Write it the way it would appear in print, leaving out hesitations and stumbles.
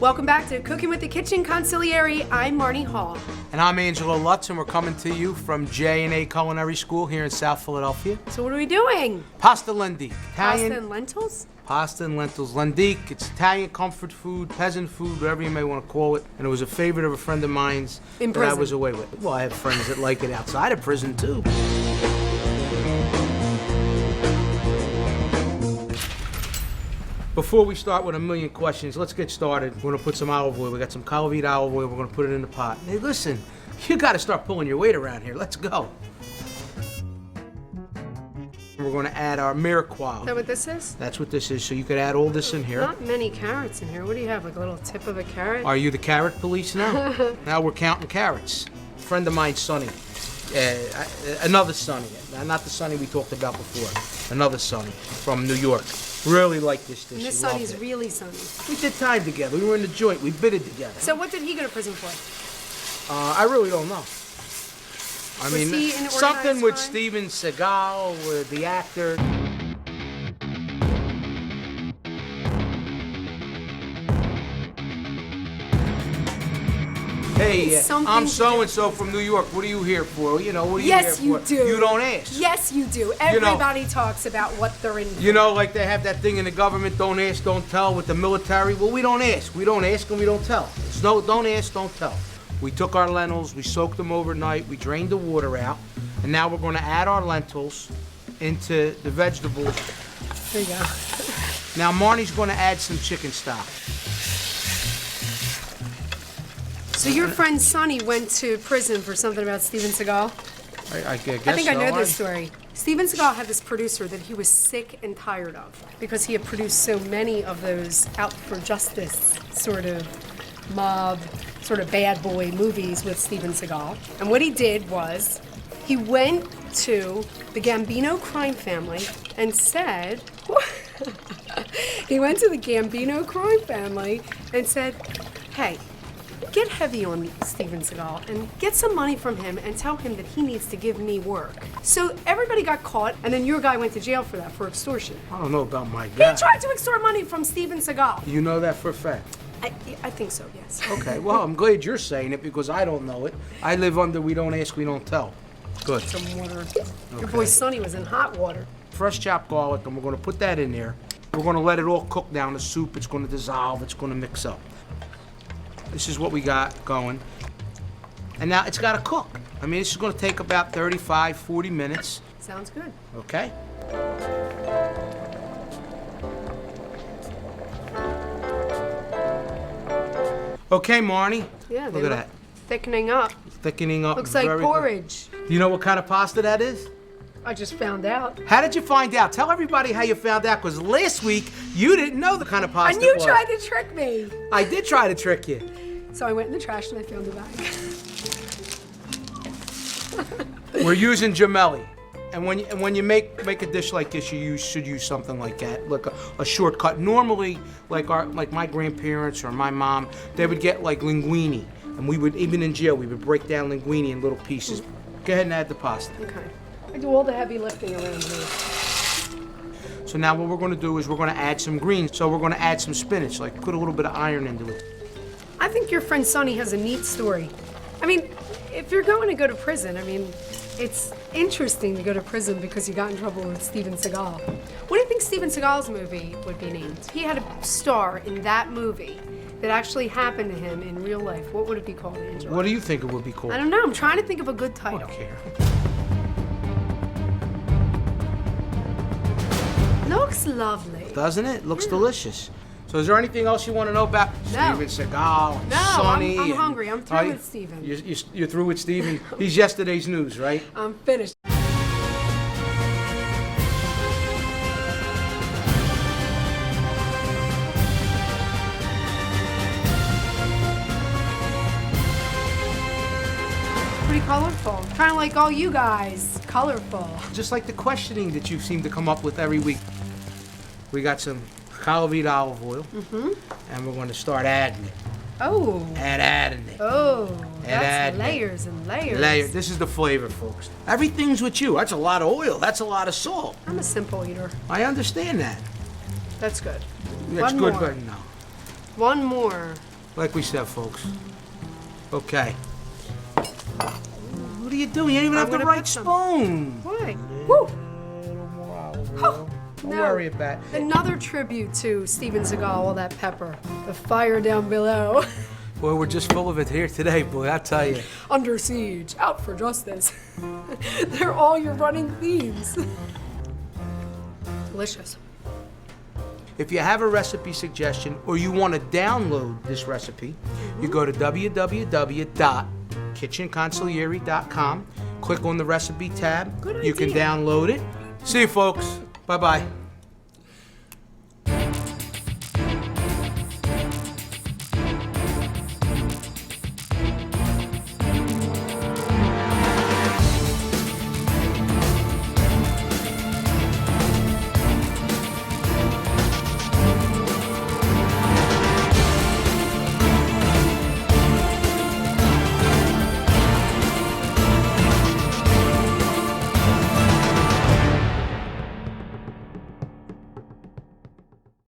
Welcome back to Cooking with the Kitchen Consigliere. I'm Marnie Hall. And I'm Angelo Lutz, and we're coming to you from J&A Culinary School here in South Philadelphia. So what are we doing? Pasta lentique. Italian. Pasta and lentils? Pasta and lentils. Lentique, it's Italian comfort food, peasant food, whatever you may want to call it. And it was a favorite of a friend of mine's In that prison. I was away with. Well, I have friends that like it outside of prison, too. Before we start with a million questions, let's get started. We're gonna put some olive oil. We got some cauliflower olive oil. We're gonna put it in the pot. Hey, listen, you gotta start pulling your weight around here. Let's go. We're gonna add our mirepoix. Is that what this is? That's what this is. So you could add all this in here. Not many carrots in here. What do you have, like a little tip of a carrot? Are you the carrot police now? Now we're counting carrots. A friend of mine, Sonny. Another Sonny. Not the Sonny we talked about before. Another Sonny from New York. Really like this dish. And this He loved Sonny's it. really Sonny. We did time together. We were in the joint. We bitted together. So what did he go to prison for? I really don't know. I mean, he in something organized with crime? Steven Seagal, with the actor. Hey, Something I'm to so-and-so from New York. What are you here for? You know, what are you Yes, here you for? do. You don't ask. Yes, you do. Everybody talks about what they're in for. You know, like they have that thing in the government, don't ask, don't tell, with the military. Well, we don't ask. We don't ask and we don't tell. It's no, don't ask, don't tell. We took our lentils, we soaked them overnight, we drained the water out, and now we're going to add our lentils into the vegetables. There you go. Now Marnie's going to add some chicken stock. So your friend Sonny went to prison for something about Steven Seagal? I guess I think I know so. this story. Steven Seagal had this producer that he was sick and tired of because he had produced so many of those out for justice sort of mob, sort of bad boy movies with Steven Seagal. And what he did was he went to the Gambino crime family and said, he went to the Gambino crime family and said, hey, get heavy on Steven Seagal and get some money from him and tell him that he needs to give me work. So everybody got caught, and then your guy went to jail for that, for extortion. I don't know about my He guy. tried to extort money from Steven Seagal. You know that for a fact? I think so, yes. Okay, well, I'm glad you're saying it because I don't know it. I live under we don't ask, we don't tell. Good. Some water. Your boy Sonny was in hot water. Fresh chopped garlic, and we're going to put that in there. We're going to let it all cook down. The soup, it's going to dissolve, it's going to mix up. This is what we got going. And now it's got to cook. I mean, this is going to take about 35, 40 minutes. Sounds good. Okay? Okay, Marnie. Yeah, they Look at look that. thickening up. Thickening up. Looks like very good. porridge. Do you know what kind of pasta that is? I just found out. How did you find out? Tell everybody how you found out, because last week you didn't know the kind of pasta And you it was. tried to trick me. I did try to trick you. So I went in the trash and I found the bag. We're using gemelli. And when you make a dish like this, you should use something like that, like a shortcut. Normally, like my grandparents or my mom, they would get like linguine, and we would, even in jail, we would break down linguine in little pieces. Go ahead and add the pasta. Okay. I do all the heavy lifting around here. So now what we're going to do is we're going to add some greens. So we're going to add some spinach, like put a little bit of iron into it. I think your friend Sonny has a neat story. I mean, if you're going to go to prison, I mean, it's interesting to go to prison because you got in trouble with Steven Seagal. What do you think Steven Seagal's movie would be named? He had a star in that movie that actually happened to him in real life. What would it be called, Angelo? What do you think it would be called? I don't know. I'm trying to think of a good I title. don't care. Looks lovely. Doesn't it? Looks delicious. So is there anything else you want to know about No. Steven Seagal, No, Sonny? I'm and- hungry. I'm through with Steven. You're through with Steven? He's yesterday's news, right? I'm finished. Pretty colorful. Kind of like all you guys. Colorful. Just like the questioning that you seem to come up with every week. We got some cauliflower olive oil, and we're going to start adding it. Oh. And adding it. Oh. That's add- layers and layers. Layer. This is the flavor, folks. Everything's with you. That's a lot of oil. That's a lot of salt. I'm a simple eater. I understand that. That's good. That's One good, more. but no. One more. Like we said, folks. Okay. What are you doing? You don't even have the gonna right put some. spoon. Why? Woo! Don't worry about it. Another tribute to Steven Seagal, all that pepper. The fire down below. Boy, we're just full of it here today, boy, I tell you. Under siege, out for justice. They're all your running themes. Delicious. If you have a recipe suggestion or you want to download this recipe, you go to www.kitchenconsigliere.com, click on the recipe tab. Good You can idea. download it. See you, folks. Bye-bye.